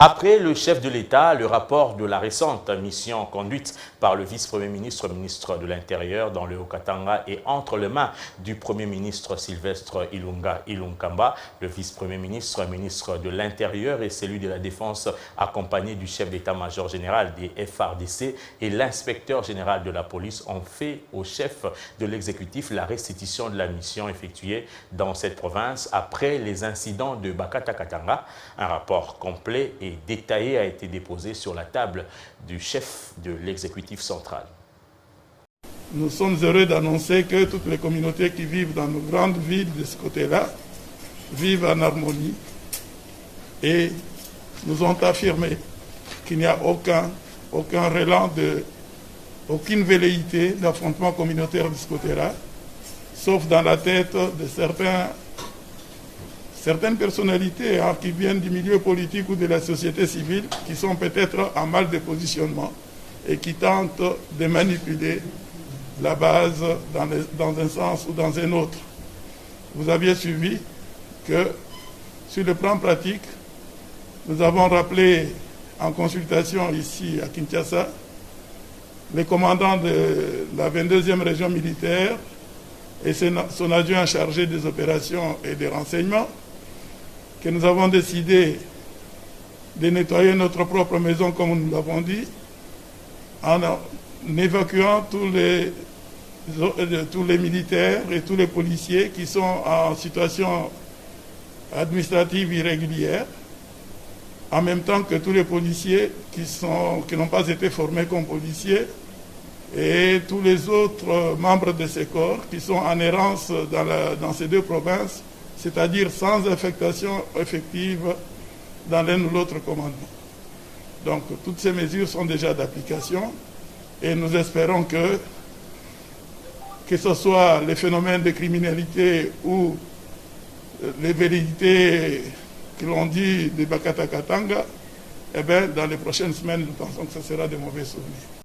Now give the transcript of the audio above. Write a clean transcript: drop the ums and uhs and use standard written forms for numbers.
Après le chef de l'État, le rapport de la récente mission conduite par le vice-premier ministre, ministre de l'Intérieur dans le Haut-Katanga et entre les mains du premier ministre Sylvestre Ilunkamba, le vice-premier ministre, ministre de l'Intérieur et celui de la Défense accompagné du chef d'état-major général des FARDC et l'inspecteur général de la police ont fait au chef de l'exécutif la restitution de la mission effectuée dans cette province après les incidents de Bakata-Katanga. Un rapport complet et détaillé a été déposé sur la table du chef de l'exécutif central. Nous sommes heureux d'annoncer que toutes les communautés qui vivent dans nos grandes villes de ce côté-là vivent en harmonie et nous ont affirmé qu'il n'y a aucun relan aucune velléité d'affrontement communautaire de ce côté-là, sauf dans la tête de certaines personnalités qui viennent du milieu politique ou de la société civile qui sont peut-être en mal de positionnement et qui tentent de manipuler la base dans un sens ou dans un autre. Vous aviez suivi que sur le plan pratique, nous avons rappelé en consultation ici à Kinshasa les commandants de la 22e région militaire et son adjoint chargé des opérations et des renseignements, que nous avons décidé de nettoyer notre propre maison, comme nous l'avons dit, en évacuant tous les militaires et tous les policiers qui sont en situation administrative irrégulière, en même temps que tous les policiers qui n'ont pas été formés comme policiers et tous les autres membres de ces corps qui sont en errance dans ces deux provinces, c'est-à-dire sans affectation effective dans l'un ou l'autre commandement. Donc toutes ces mesures sont déjà d'application et nous espérons que ce soit les phénomènes de criminalité ou les velléités que l'on dit de Bakata-Katanga, dans les prochaines semaines, nous pensons que ce sera de mauvais souvenirs.